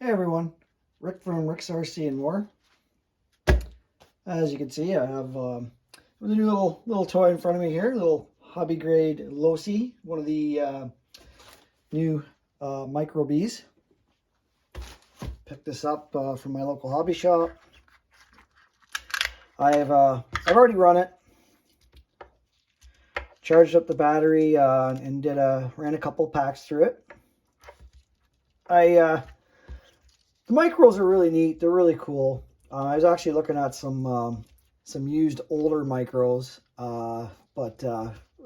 Hey everyone, Rick from Rick's RC and More. As you can see, I have a new little toy in front of me here, a little hobby grade Losi, one of the new micro bees. Picked this up from my local hobby shop. I've already run it, charged up the battery, and ran a couple packs through it. The micros are really neat. They're really cool. I was actually looking at some used older micros, but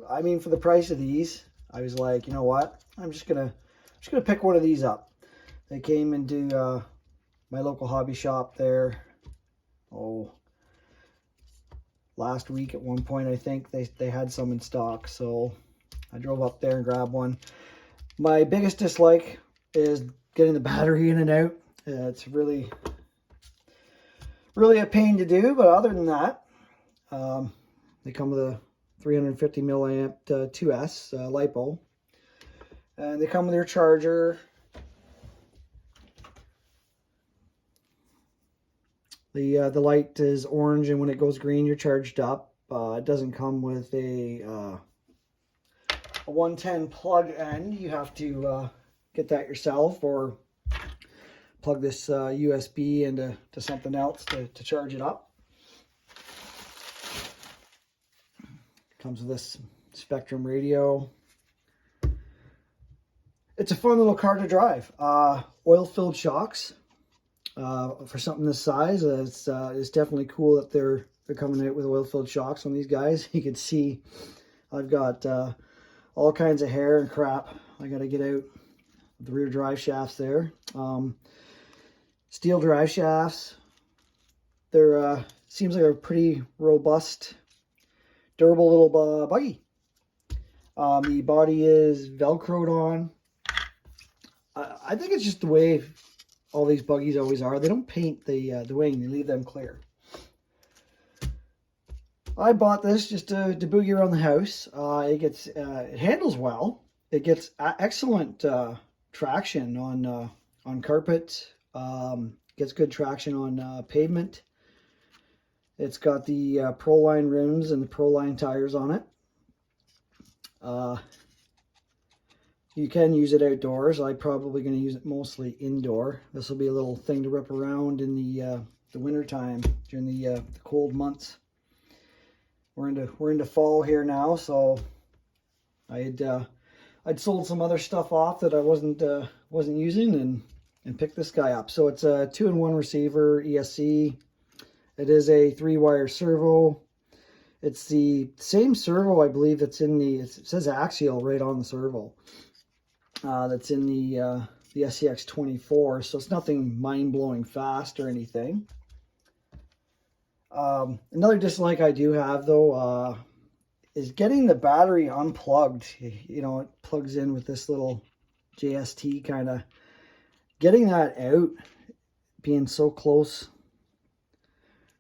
I mean, for the price of these, I was like, you know what? I'm just gonna pick one of these up. They came into my local hobby shop there. Last week at one point, I think they had some in stock, so I drove up there and grabbed one. My biggest dislike is getting the battery in and out. It's really a pain to do, but other than that, they come with a 350 milliamp 2S LiPo, and they come with their charger. The light is orange, and when it goes green, you're charged up. It doesn't come with a 110 plug end. You have to get that yourself, or plug this USB into something else to charge it up. Comes with this Spectrum radio. It's a fun little car to drive. Oil-filled shocks for something this size. It's definitely cool that they're coming out with oil-filled shocks on these guys. You can see I've got all kinds of hair and crap I got to get out the rear drive shafts there. Steel drive shafts. They're seems like a pretty robust, durable little buggy. The body is velcroed on. I think it's just the way all these buggies always are. They don't paint the wing; they leave them clear. I bought this just to boogie around the house. It handles well. It gets excellent traction on carpet. Gets good traction on pavement. It's got the Proline rims and the Proline tires on it. You can use it outdoors. I'm probably going to use it mostly indoor. This will be a little thing to rip around in the winter time during the cold months. We're into fall here now, so I'd sold some other stuff off that I wasn't using and pick this guy up. So it's a 2-in-1 receiver ESC. It is a 3-wire servo. It's the same servo, I believe, that's in it says axial right on the servo. That's in the SCX 24. So it's nothing mind-blowing fast or anything. Another dislike I do have, though, is getting the battery unplugged. You know, it plugs in with this little JST kind of. Getting that out, being so close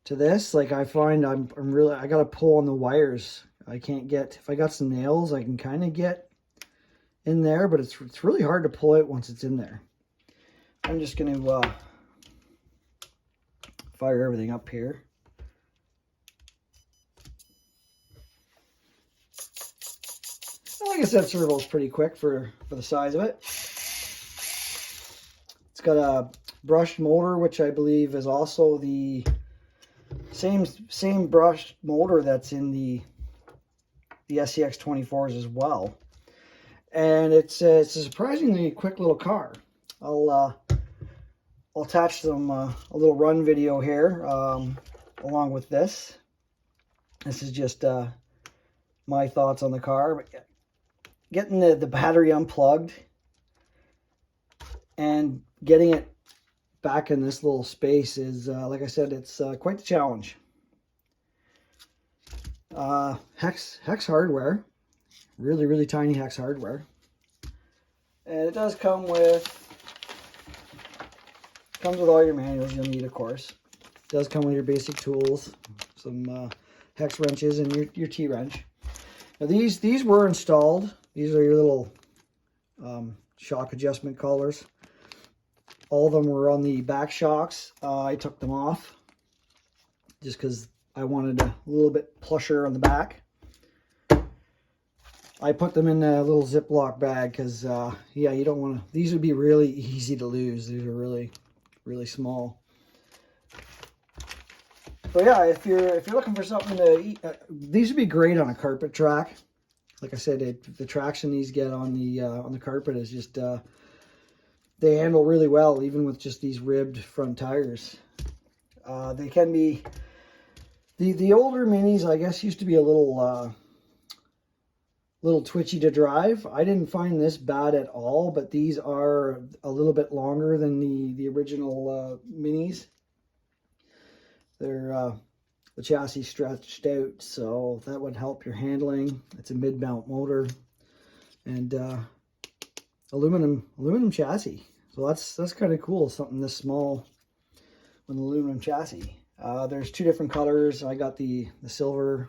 to this, like I find I gotta pull on the wires. I can't get, if I got some nails, I can kind of get in there, but it's really hard to pull out once it's in there. I'm just gonna fire everything up here. Like I said, servo's pretty quick for the size of it. It's got a brushed motor, which I believe is also the same brushed motor that's in the SCX 24s as well. And it's a surprisingly quick little car. I'll attach some a little run video here along with this. This is just my thoughts on the car. But getting the battery unplugged and getting it back in this little space is, like I said, it's quite the challenge. Hex hardware, really tiny hex hardware, and it does comes with all your manuals you'll need, of course. It does come with your basic tools, some hex wrenches and your T-wrench. Now these were installed. These are your little shock adjustment collars. all of them were on the back shocks. I took them off just because I wanted a little bit plusher on the back. I put them in a little Ziploc bag because, yeah, you don't want to, these would be really easy to lose. These are really, really small. But yeah, if you're looking for something to eat, these would be great on a carpet track. Like I said, the traction these get on the carpet is just, they handle really well, even with just these ribbed front tires. They can be, the older Minis, I guess, used to be a little twitchy to drive. I didn't find this bad at all, but these are a little bit longer than the original Minis. They're the chassis stretched out, so that would help your handling. It's a mid-mount motor and aluminum chassis. So that's kind of cool, something this small with an aluminum chassis. There's two different colors. I got the silver.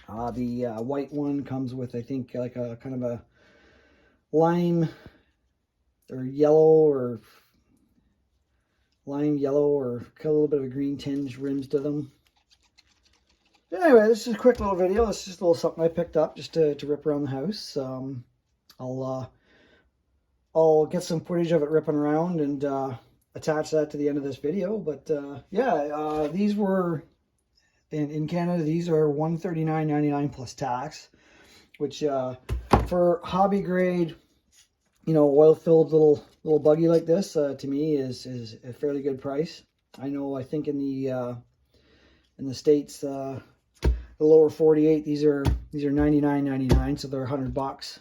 The white one comes with, I think, like a kind of a lime or yellow or lime yellow or a little bit of a green tinge rims to them. But anyway, this is a quick little video. This is just a little something I picked up just to rip around the house. I'll get some footage of it ripping around and attach that to the end of this video. But yeah, these were in Canada. These are $139.99 plus tax, which for hobby grade, you know, oil-filled little buggy like this, to me is a fairly good price. I know, I think in the States, the lower 48, these are $99.99, so they're $100.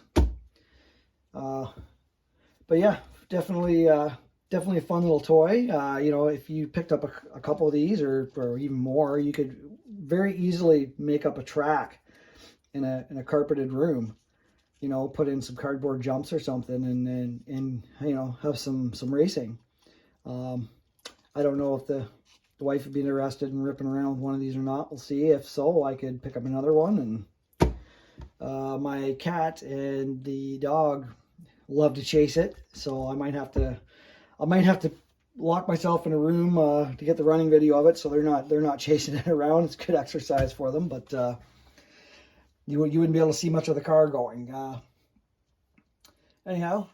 But yeah, definitely a fun little toy. You know, if you picked up a couple of these or even more, you could very easily make up a track in a carpeted room. You know, put in some cardboard jumps or something, and you know, have some racing. I don't know if the wife would be interested in ripping around with one of these or not. We'll see. If so, I could pick up another one. And my cat and the dog love to chase it, so I might have to lock myself in a room to get the running video of it, so they're not chasing it around. It's good exercise for them, but you wouldn't be able to see much of the car going. Anyhow.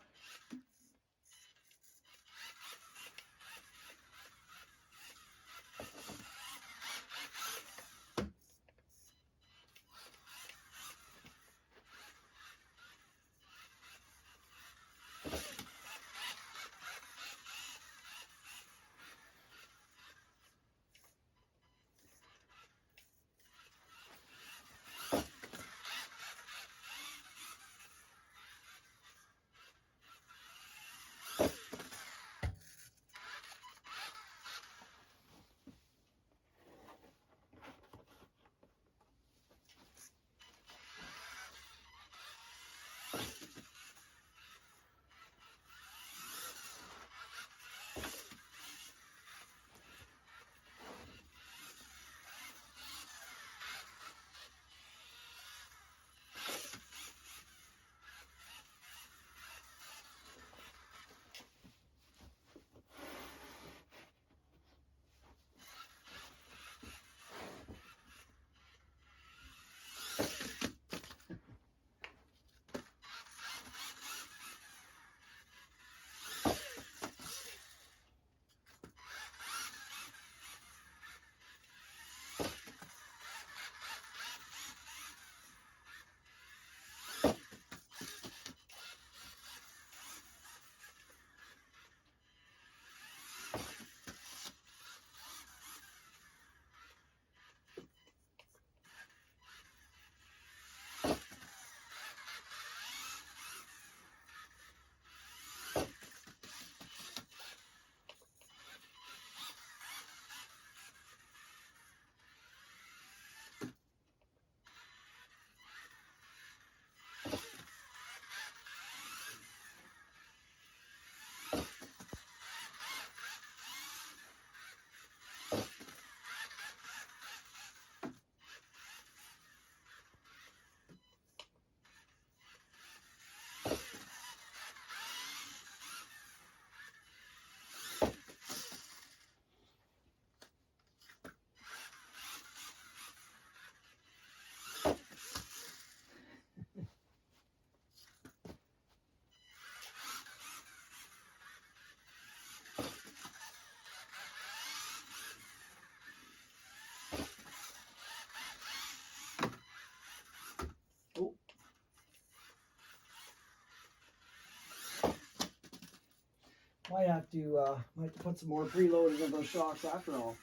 Might have to put some more preloaded of those shocks after all.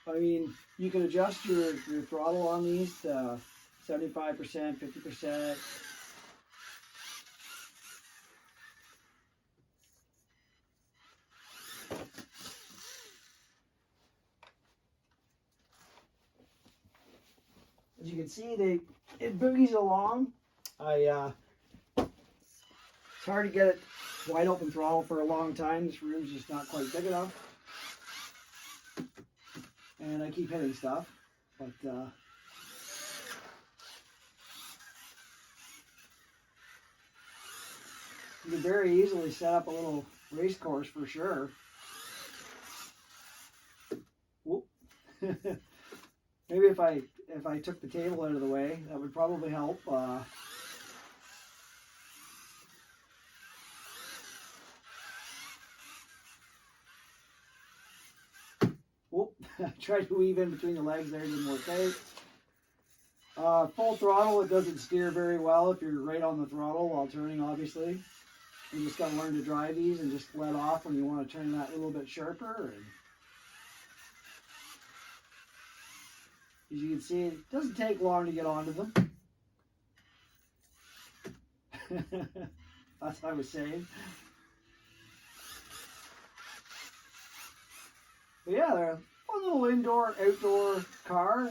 I mean, you can adjust your throttle on these to 75%, 50%. As you can see, it boogies along. It's hard to get it wide open throttle for a long time. This room's just not quite big enough. And I keep hitting stuff, but you can very easily set up a little race course for sure. Whoop. Maybe if I took the table out of the way, that would probably help. Whoop. Tried to weave in between the legs there, didn't work out. Full throttle, it doesn't steer very well if you're right on the throttle while turning, obviously. You just got to learn to drive these and just let off when you want to turn that a little bit sharper. And as you can see, it doesn't take long to get onto them. That's what I was saying. But yeah, they're a fun little indoor, outdoor car.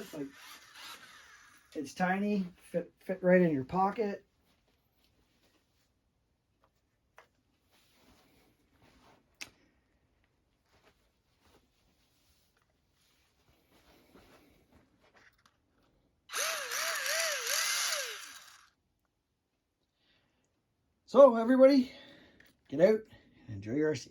It's tiny, fit right in your pocket. So everybody, get out and enjoy your RCs.